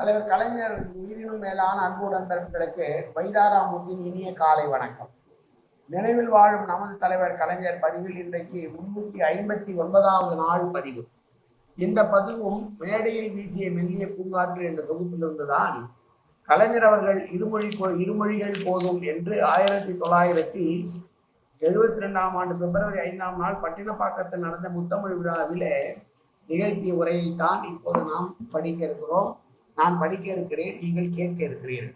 தலைவர் கலைஞர் உயிரினும் மேலான அன்பு நண்பர்களுக்கு வைதாராமூர்த்தியின் இனிய காலை வணக்கம். நினைவில் வாழும் நமது தலைவர் கலைஞர் பதிவில் இன்றைக்கு 359வது நாள் பதிவு. இந்த பதிவும் மேடையில் வீசிய மெல்லிய பூங்காற்று என்ற தொகுப்பிலிருந்துதான் கலைஞர் அவர்கள் இருமொழிகள் போதும் என்று 1972ஆம் ஆண்டு பிப்ரவரி 5ஆம் நாள் பட்டினப்பாக்கத்தில் நடந்த முத்தமிழ் விழாவிலே நிகழ்த்திய உரையைத்தான் இப்போது நாம் படிக்க இருக்கிறோம். நான் படிக்க இருக்கிறேன், நீங்கள் கேட்க இருக்கிறீர்கள்.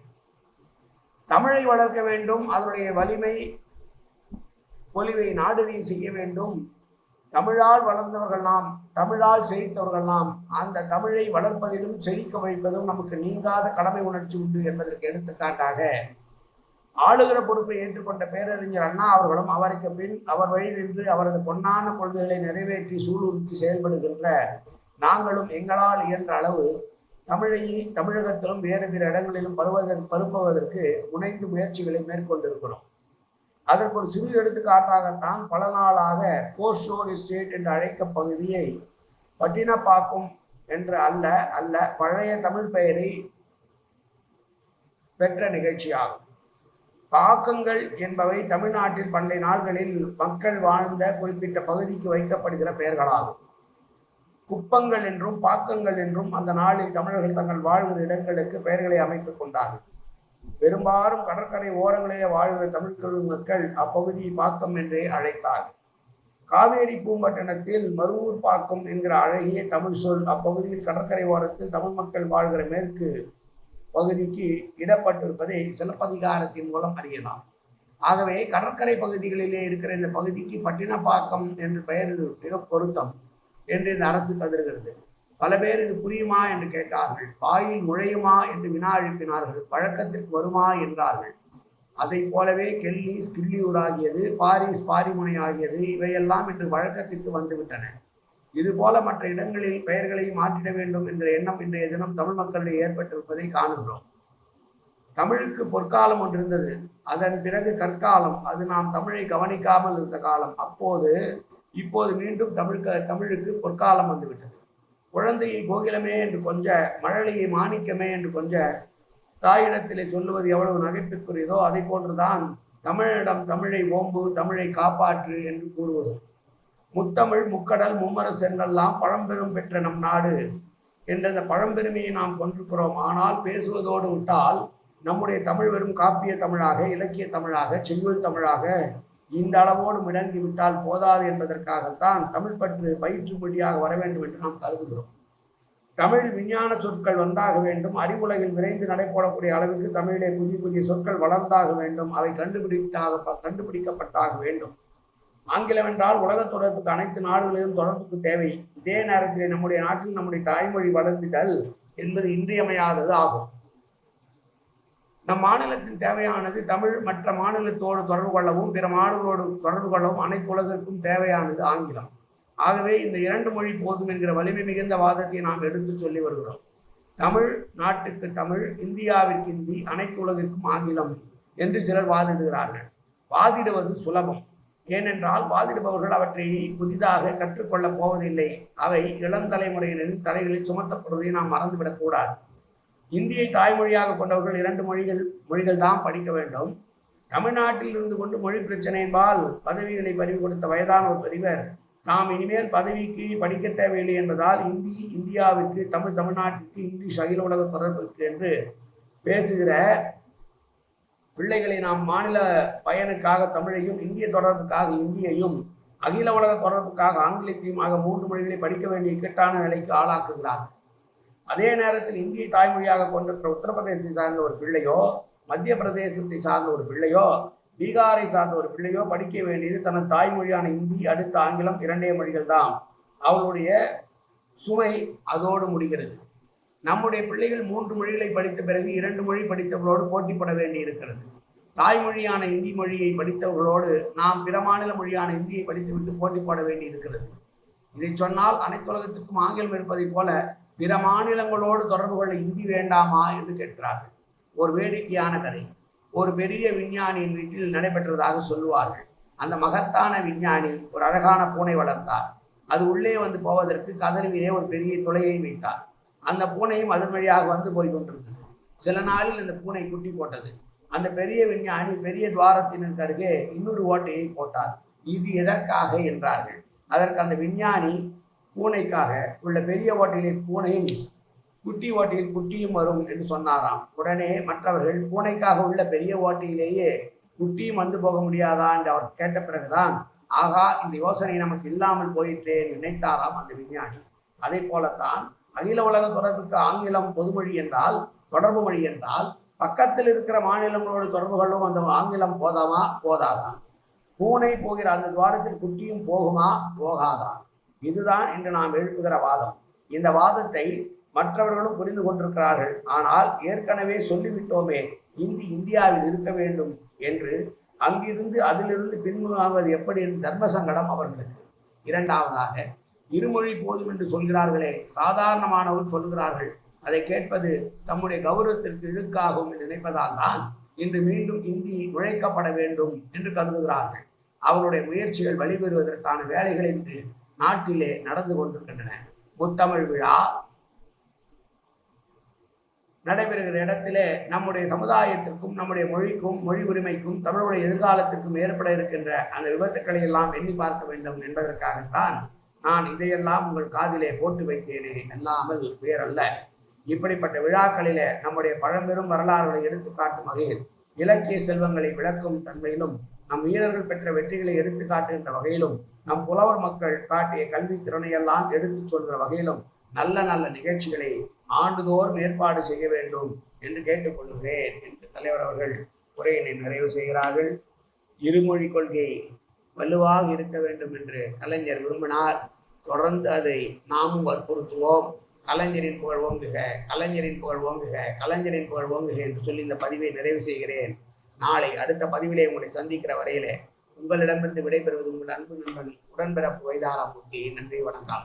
தமிழை வளர்க்க வேண்டும், அதனுடைய வலிமை பொலிவை நாடுறிய செய்ய வேண்டும். தமிழால் வளர்ந்தவர்கள் நாம், தமிழால் செழித்தவர்கள் நாம். அந்த தமிழை வளர்ப்பதிலும் செழிக்க வைப்பதும் நமக்கு நீங்காத கடமை உணர்ச்சி உண்டு என்பதற்கு எடுத்துக்காட்டாக ஆளுகிற பொறுப்பை ஏற்றுக்கொண்ட பேரறிஞர் அண்ணா அவர்களும் அவருக்கு பின் அவர் வழி நின்று அவரது பொன்னான கொள்கைகளை நிறைவேற்றி சூளுறுத்தி செயல்படுகின்ற நாங்களும் எங்களால் இயன்ற அளவு தமிழையை தமிழகத்திலும் வேறு பிற இடங்களிலும் பரப்புவதற்கு முனைந்து முயற்சிகளை மேற்கொண்டிருக்கிறோம். அதற்கு ஒரு சிறு எடுத்துக்காட்டாகத்தான் பல நாளாக ஃபோர் ஷோர் எஸ்டேட் என்று அழைக்க பகுதியை பட்டினப்பாக்கம் என்று அல்ல பழைய தமிழ் பெயரை பெற்ற நிகழ்ச்சியாகும். பாக்கங்கள் என்பவை தமிழ்நாட்டில் பண்டைய நாள்களில் மக்கள் வாழ்ந்த குறிப்பிட்ட பகுதிக்கு வைக்கப்படுகிற பெயர்களாகும். குப்பங்கள் என்றும் பாக்கங்கள் என்றும் அந்த நாளில் தமிழர்கள் தங்கள் வாழ்கிற இடங்களுக்கு பெயர்களை அமைத்துக் கொண்டார்கள். பெரும்பாலும் கடற்கரை ஓரங்களிலே வாழ்கிற தமிழ் மக்கள் அப்பகுதியை பாக்கம் என்றே அழைத்தார்கள். காவேரி பூம்பட்டினத்தில் மருவூர் பாக்கம் என்கிற அழகிய தமிழ் சொல் அப்பகுதியில் கடற்கரை ஓரத்தில் தமிழ் மக்கள் வாழ்கிற மேற்கு பகுதிக்கு இடப்பட்டிருப்பதை சிலப்பதிகாரத்தின் மூலம் அறியலாம். ஆகவே கடற்கரை பகுதிகளிலே இருக்கிற இந்த பகுதிக்கு பட்டினப்பாக்கம் என்ற பெயர் மிக பொருத்தம் என்று இந்த அரசு கருதுகிறது. பல பேர் இது புரியுமா என்று கேட்டார்கள். வாயில் நுழையுமா என்று வினா எழுப்பினார்கள். பழக்கத்திற்கு வருமா என்றார்கள். அதை போலவே கெல்லிஸ் கிள்ளியூர் ஆகியது, பாரிஸ் பாரிமுனை ஆகியது இவையெல்லாம் இன்று வழக்கத்திற்கு வந்துவிட்டன. இதுபோல மற்ற இடங்களில் பெயர்களை மாற்றிட வேண்டும் என்ற எண்ணம் இன்றைய தினம் தமிழ் மக்களிடையே ஏற்பட்டிருப்பதை காணுகிறோம். தமிழுக்கு பொற்காலம் ஒன்று இருந்தது, அதன் பிறகு கற்காலம். அது நாம் தமிழை கவனிக்காமல் இருந்த காலம். இப்போது மீண்டும் தமிழுக்கு பொற்காலம் வந்துவிட்டது. குழந்தையை கோகிலமே என்று கொஞ்ச, மழலையை மாணிக்கமே என்று கொஞ்ச தாயிடத்திலே சொல்லுவது எவ்வளவு நகைப்புக்குரியதோ அதை போன்றுதான் தமிழிடம் தமிழை ஓம்பு, தமிழை காப்பாற்று என்று கூறுவதும். முத்தமிழ் முக்கடல் மும்மரசு என்றெல்லாம் பழம்பெரும் பெற்ற நம் நாடு என்ற இந்த பழம்பெருமையை நாம் கொண்டிருக்கிறோம். ஆனால் பேசுவதோடு விட்டால் நம்முடைய தமிழ் வெறும் காப்பிய தமிழாக, இலக்கிய தமிழாக, செங்கோல் தமிழாக இந்த அளவோடு முடங்கிவிட்டால் போதாது என்பதற்காகத்தான் தமிழ் பற்று பயிற்று மொழியாக வர வேண்டும் என்று நாம் கருதுகிறோம். தமிழ் விஞ்ஞான சொற்கள் வந்தாக வேண்டும். அறிவுலகில் விரைந்து நடைபெறக்கூடிய அளவுக்கு தமிழிலே புதிய புதிய சொற்கள் வளர்ந்தாக வேண்டும். அவை கண்டுபிடிக்கப்பட்டாக வேண்டும். ஆங்கிலம் என்றால் உலக தொடர்புக்கு அனைத்து நாடுகளிலும் தொடர்புக்கு தேவை. இதே நேரத்தில் நம்முடைய நாட்டில் நம்முடைய தாய்மொழி வளர்ந்திடல் என்பது இன்றியமையாதது ஆகும். நம் மாநிலத்தின் தேவையானது தமிழ். மற்ற மாநிலத்தோடு தொடர்பு கொள்ளவும் பிற நாடுகளோடு தொடர்பு கொள்ளவும் அனைத்து உலகிற்கும் தேவையானது ஆங்கிலம். ஆகவே இந்த 2 மொழி போதும் என்கிற வலிமை மிகுந்த வாதத்தை நாம் எடுத்து சொல்லி வருகிறோம். தமிழ் நாட்டுக்கு தமிழ், இந்தியாவிற்கு இந்தி, அனைத்து உலகிற்கும் ஆங்கிலம் என்று சிலர் வாதிடுகிறார்கள். வாதிடுவது சுலபம். ஏனென்றால் வாதிடுபவர்கள் அவற்றை புதிதாக கற்றுக்கொள்ளப் போவதில்லை. அவை இளந்தலைமுறையினரின் தலைகளில் சுமத்தப்படுவதை நாம் மறந்துவிடக்கூடாது. இந்தியை தாய்மொழியாக கொண்டவர்கள் 2 மொழிகள் தான் படிக்க வேண்டும். தமிழ்நாட்டில் இருந்து கொண்டு மொழி பிரச்சனை என்பால் பதவிகளை பறிவு கொடுத்த வயதான ஒரு பெரியவர் தாம் இனிமேல் பதவிக்கு படிக்க தேவையில்லை என்பதால் இந்தியாவிற்கு தமிழ்நாட்டிற்கு இங்கிலீஷ் அகில உலக தொடர்புக்கு என்று பேசுகிற பிள்ளைகளை நாம் மாநில பயனுக்காக தமிழையும், இந்திய தொடர்புக்காக இந்தியையும், அகில உலக தொடர்புக்காக ஆங்கிலத்தையும் ஆக 3 மொழிகளை படிக்க வேண்டிய இக்கட்டான நிலைக்கு ஆளாக்குகிறார்கள். அதே நேரத்தில் இந்தியை தாய்மொழியாக கொண்டிருக்கிற உத்தரப்பிரதேசத்தை சார்ந்த ஒரு பிள்ளையோ, மத்திய பிரதேசத்தை சார்ந்த ஒரு பிள்ளையோ, பீகாரை சார்ந்த ஒரு பிள்ளையோ படிக்க வேண்டியது தனது தாய்மொழியான இந்தி, அடுத்த ஆங்கிலம் 2 மொழிகள் தான். அவளுடைய சுமை அதோடு முடிகிறது. நம்முடைய பிள்ளைகள் 3 மொழிகளை படித்த பிறகு 2 மொழி படித்தவர்களோடு போட்டிப்பட வேண்டி இருக்கிறது. தாய்மொழியான இந்தி மொழியை படித்தவர்களோடு நாம் பிற மாநில மொழியான இந்தியை படித்துவிட்டு போட்டி போட வேண்டி இருக்கிறது. இதை சொன்னால் அனைத்து உலகத்திற்கும் ஆங்கிலம் இருப்பதை போல பிற மாநிலங்களோடு தொடர்பு கொள்ள இந்தி வேண்டாமா என்று கேட்கிறார்கள். ஒரு வேடிக்கையான கதை. ஒரு பெரிய விஞ்ஞானியின் வீட்டில் நடைபெற்றதாக சொல்லுவார்கள். அந்த மகத்தான விஞ்ஞானி ஒரு அழகான பூனை வளர்த்தார். அது உள்ளே வந்து போவதற்கு கதவிலே ஒரு பெரிய துளையை வைத்தார். அந்த பூனையும் அதன் வழியாக வந்து போய் கொண்டிருந்தது. சில நாளில் அந்த பூனை குட்டி போட்டது. அந்த பெரிய விஞ்ஞானி பெரிய துவாரத்தினருக்கு அருகே இன்னொரு ஓட்டையை போட்டார். இது எதற்காக என்றார்கள். அதற்கு அந்த விஞ்ஞானி பூனைக்காக உள்ள பெரிய ஓட்டையில் பூனையும் குட்டி ஓட்டையில் குட்டியும் வரும் என்று சொன்னாராம். உடனே மற்றவர்கள் பூனைக்காக உள்ள பெரிய ஓட்டையிலேயே குட்டியும் வந்து போக முடியாதா என்று அவர் கேட்ட பிறகுதான் ஆகா இந்த யோசனை நமக்கு இல்லாமல் போயிற்றே நினைத்தாராம் அந்த விஞ்ஞானி. அதை போலத்தான் அகில உலக தொடர்புக்கு ஆங்கிலம் பொதுமொழி என்றால், தொடர்பு மொழி என்றால், பக்கத்தில் இருக்கிற மாநிலங்களோடு தொடர்புகளும் அந்த ஆங்கிலம் போதாதா? பூனை போகிற அந்த துவாரத்தில் குட்டியும் போகுமா போகாதா? இதுதான் இன்று நாம் எழுப்புகிற வாதம். இந்த வாதத்தை மற்றவர்களும் புரிந்து கொண்டிருக்கிறார்கள். ஆனால் ஏற்கனவே சொல்லிவிட்டோமே இந்தி இந்தியாவில் இருக்க வேண்டும் என்று. அங்கிருந்து அதிலிருந்து பின்வாங்குவது எப்படி என்று தர்ம சங்கடம் அவர்களுக்கு. இரண்டாவதாக, இருமொழி போதும் என்று சொல்கிறார்களே, சாதாரணமானவர்கள் சொல்கிறார்கள். அதை கேட்பது தம்முடைய கௌரவத்திற்கு இழுக்காகும் என்று நினைப்பதால் தான் இன்று மீண்டும் இந்தி நுழைக்கப்பட வேண்டும் என்று கருதுகிறார்கள். அவருடைய முயற்சிகள் வழிபெறுவதற்கான வேலைகள் இன்று நாட்டிலே நடந்து கொண்டிருக்கின்றன. முத்தமிழ் விழா நடைபெறுகிற இடத்திலே நம்முடைய சமுதாயத்திற்கும் நம்முடைய மொழிக்கும் மொழி உரிமைக்கும் தமிழுடைய எதிர்காலத்திற்கும் ஏற்பட இருக்கின்ற அந்த விபத்துக்களை எல்லாம் எண்ணி பார்க்க வேண்டும் என்பதற்காகத்தான் நான் இதையெல்லாம் உங்கள் காதிலே போட்டு வைத்தேனே, அல்லாமல் வேறல்ல. இப்படிப்பட்ட விழாக்களிலே நம்முடைய பழம்பெரும் வரலாறுகளை எடுத்து காட்டும் வகையில், இலக்கிய செல்வங்களை விளக்கும் தன்மையிலும், நம் வீரர்கள் பெற்ற வெற்றிகளை எடுத்து காட்டுகின்ற வகையிலும், நம் புலவர் மக்கள் காட்டிய கல்வி திறனையெல்லாம் எடுத்துச் சொல்கிற வகையிலும் நல்ல நல்ல நிகழ்ச்சிகளை ஆண்டுதோறும் ஏற்பாடு செய்ய வேண்டும் என்று கேட்டுக்கொள்கிறேன் என்று தலைவர் அவர்கள் உரையினை நிறைவு செய்கிறார்கள். இருமொழி கொள்கை வலுவாக இருக்க வேண்டும் என்று கலைஞர் விரும்பினார். தொடர்ந்து அதை நாமும் வற்புறுத்துவோம். கலைஞரின் புகழ் ஓங்குக, கலைஞரின் புகழ் ஓங்குக, கலைஞரின் புகழ் ஓங்குக என்று சொல்லி இந்த பதிவை நிறைவு செய்கிறேன். நாளை அடுத்த பதிவிலே உங்களை சந்திக்கிற வரையிலே உங்களிடமிருந்து விடைபெறுவது உங்கள் அன்பு நண்பன் உடன்பிறப்பு வைதாராமூர்த்தி. நன்றி, வணக்கம்.